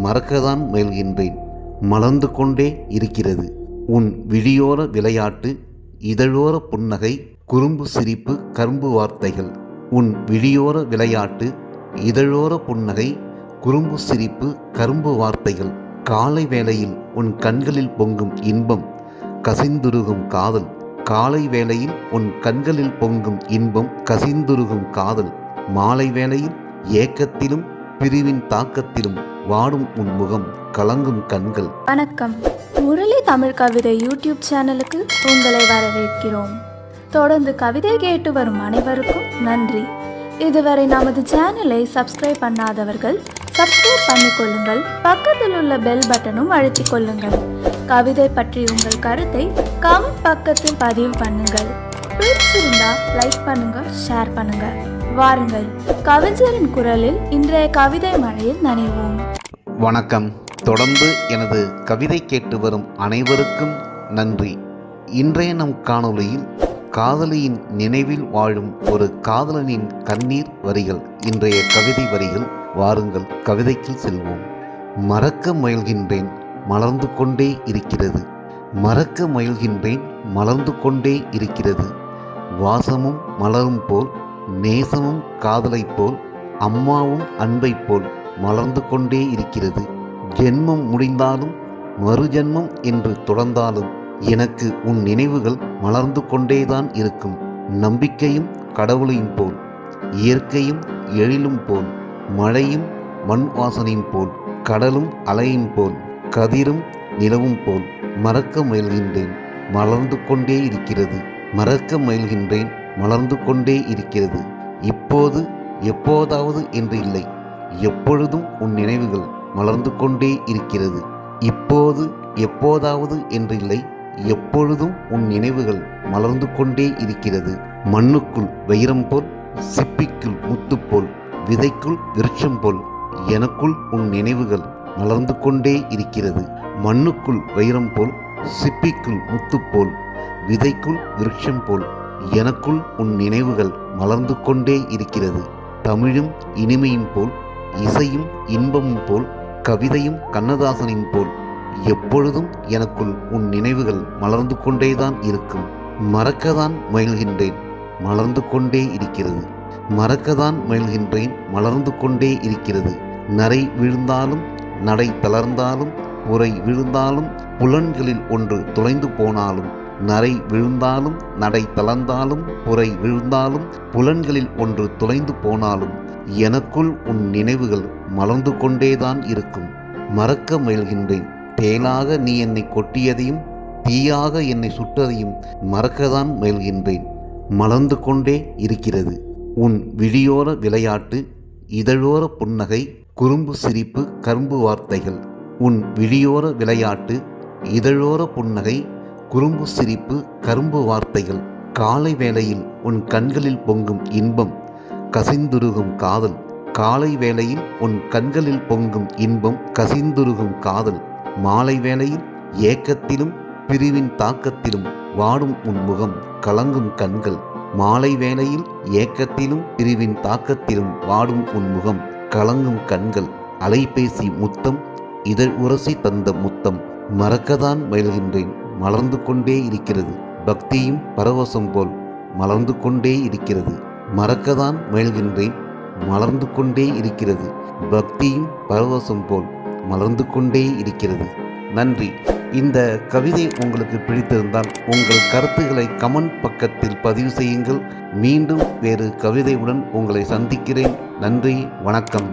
மறக்கத்தான் முயல்கின்றேன். மலர்ந்து கொண்டே இருக்கிறது உன் விழியோர விளையாட்டு, இதழோர புன்னகை, குறும்பு சிரிப்பு, கரும்பு வார்த்தைகள். உன் விழியோர விளையாட்டு, இதழோர புன்னகை, குறும்பு சிரிப்பு, கரும்பு வார்த்தைகள். காலை வேளையில் உன் கண்களில் பொங்கும் இன்பம், கசிந்துருகும் காதல். காலை வேளையில் உன் கண்களில் பொங்கும் இன்பம், கசிந்துருகும் காதல். மாலை வேளையில் ஏக்கத்திலும் பிரிவின் தாக்கத்திலும் வாடும் உன் முகம், கலங்கும் கண்கள். வணக்கம். முரளி தமிழ் கவிதை யூடியூப் சேனலுக்கு உங்களை வரவேற்கிறோம். தொடர்ந்து கவிதை கேட்டு வரும் அனைவருக்கும் நன்றி. இதுவரை நமது சேனலை சப்ஸ்கிரைப் பண்ணாதவர்கள் சப்ஸ்கிரைப் பண்ணிக்கொள்ளுங்கள். பக்கத்தில் உள்ள பெல் பட்டனும் அழுத்திக் கொள்ளுங்கள். கவிதை பற்றி உங்கள் கருத்தை கமெண்ட் பக்கத்தில் பதிவு பண்ணுங்கள். பிடிச்சிருந்தா லைக் பண்ணுங்க, ஷேர் பண்ணுங்க. வாருங்கள், கவிஞரின் குரலில் இன்றைய கவிதை மழையில் நனைவோம். வணக்கம். தொடர்ந்து எனது கவிதை கேட்டு வரும் அனைவருக்கும் நன்றி. இன்றைய நம் காணொளியில் காதலியின் நினைவில் வாழும் ஒரு காதலனின் கண்ணீர் வரிகள் இன்றைய கவிதை வரிகள். வாருங்கள், கவிதைக்கு செல்வோம். மறக்க முயல்கின்றேன், மலர்ந்து கொண்டே இருக்கிறது. மறக்க முயல்கின்றேன், மலர்ந்து கொண்டே இருக்கிறது. வாசமும் மலரும் போல், நேசமும் காதலை போல், அம்மாவும் அன்பை போல் மலர்ந்து கொண்டே இருக்கிறது. ஜென்மம் முடிந்தாலும் மறுஜென்மம் என்று தொடர்ந்தாலும் எனக்கு உன் நினைவுகள் மலர்ந்து கொண்டேதான் இருக்கும். நம்பிக்கையும் கடவுளையும் போல், இயற்கையும் எழிலும் போல், மழையும் மண் வாசனையும் போல், கடலும் அலையும் போல், கதிரும் நிலவும் போல் மறக்க முயல்கின்றேன், மலர்ந்து கொண்டே இருக்கிறது. மறக்க முயல்கின்றேன், மலர்ந்து கொண்டே இருக்கிறது. இப்போது எப்போதாவது என்று இல்லை, எப்பொழுதும் உன் நினைவுகள் மலர்ந்து கொண்டே இருக்கிறது. இப்போது எப்போதாவது என்றில்லை, எப்பொழுதும் உன் நினைவுகள் மலர்ந்து கொண்டே இருக்கிறது. மண்ணுக்குள் வைரம் போல், சிப்பிக்குள் முத்து போல், விதைக்குள் விருட்சம் போல் எனக்குள் உன் நினைவுகள் மலர்ந்து கொண்டே இருக்கிறது. மண்ணுக்குள் வைரம் போல், சிப்பிக்குள் முத்து போல், விதைக்குள் விருட்சம் போல் எனக்குள் உன் நினைவுகள் மலர்ந்து கொண்டே இருக்கிறது. தமிழும் இனிமையும் போல், இசையும் இன்பமும் போல், கவிதையும் கண்ணதாசனின் போல் எப்பொழுதும் எனக்குள் உன் நினைவுகள் மலர்ந்து கொண்டேதான் இருக்கும். மறக்கத்தான் முயல்கின்றேன், மலர்ந்து கொண்டே இருக்கிறது. மறக்கத்தான் முயல்கின்றேன், மலர்ந்து கொண்டே இருக்கிறது. நரை விழுந்தாலும், நடை தளர்ந்தாலும், உரை விழுந்தாலும், புலன்களில் ஒன்று தொலைந்து போனாலும், நரை விழுந்தாலும், நடை தளர்ந்தாலும், புரை விழுந்தாலும், புலன்களில் ஒன்று தொலைந்து போனாலும் எனக்குள் உன் நினைவுகள் மலர்ந்து கொண்டேதான் இருக்கும். மறக்க முயல்கின்றேன். தேனாக நீ என்னை கொட்டியதையும், தீயாக என்னை சுட்டதையும் மறக்கத்தான் முயல்கின்றேன். மலர்ந்து கொண்டே இருக்கிறது உன் விழியோர விளையாட்டு, இதழோர புன்னகை, குறும்பு சிரிப்பு, கரும்பு வார்த்தைகள். உன் விழியோர விளையாட்டு, இதழோர புன்னகை, குறும்பு சிரிப்பு, கரும்பு வார்த்தைகள். காலை வேளையில் உன் கண்களில் பொங்கும் இன்பம், கசிந்துருகும் காதல். காலை வேளையில் உன் கண்களில் பொங்கும் இன்பம், கசிந்துருகும் காதல். மாலை வேளையில் ஏக்கத்திலும் பிரிவின் தாக்கத்திலும் வாடும் உன் முகம், கலங்கும் கண்கள். மாலை வேளையில் ஏக்கத்திலும் பிரிவின் தாக்கத்திலும் வாடும் உன் முகம், கலங்கும் கண்கள். அலைபேசி முத்தம், இதழ் உரசி தந்த முத்தம். மறக்கத்தான் முயல்கின்றேன், மலர்ந்து கொண்டே இருக்கிறது. பக்தியும் பரவசம் போல் மலர்ந்து கொண்டே இருக்கிறது. மறக்கத்தான் முயல்கின்றேன், மலர்ந்து கொண்டே இருக்கிறது. பக்தியும் பரவசம் போல் மலர்ந்து கொண்டே இருக்கிறது. நன்றி. இந்த கவிதை உங்களுக்கு பிடித்திருந்தால் உங்கள் கருத்துக்களை கமெண்ட் பக்கத்தில் பதிவு செய்யுங்கள். மீண்டும் வேறு கவிதையுடன் உங்களை சந்திக்கிறேன். நன்றி, வணக்கம்.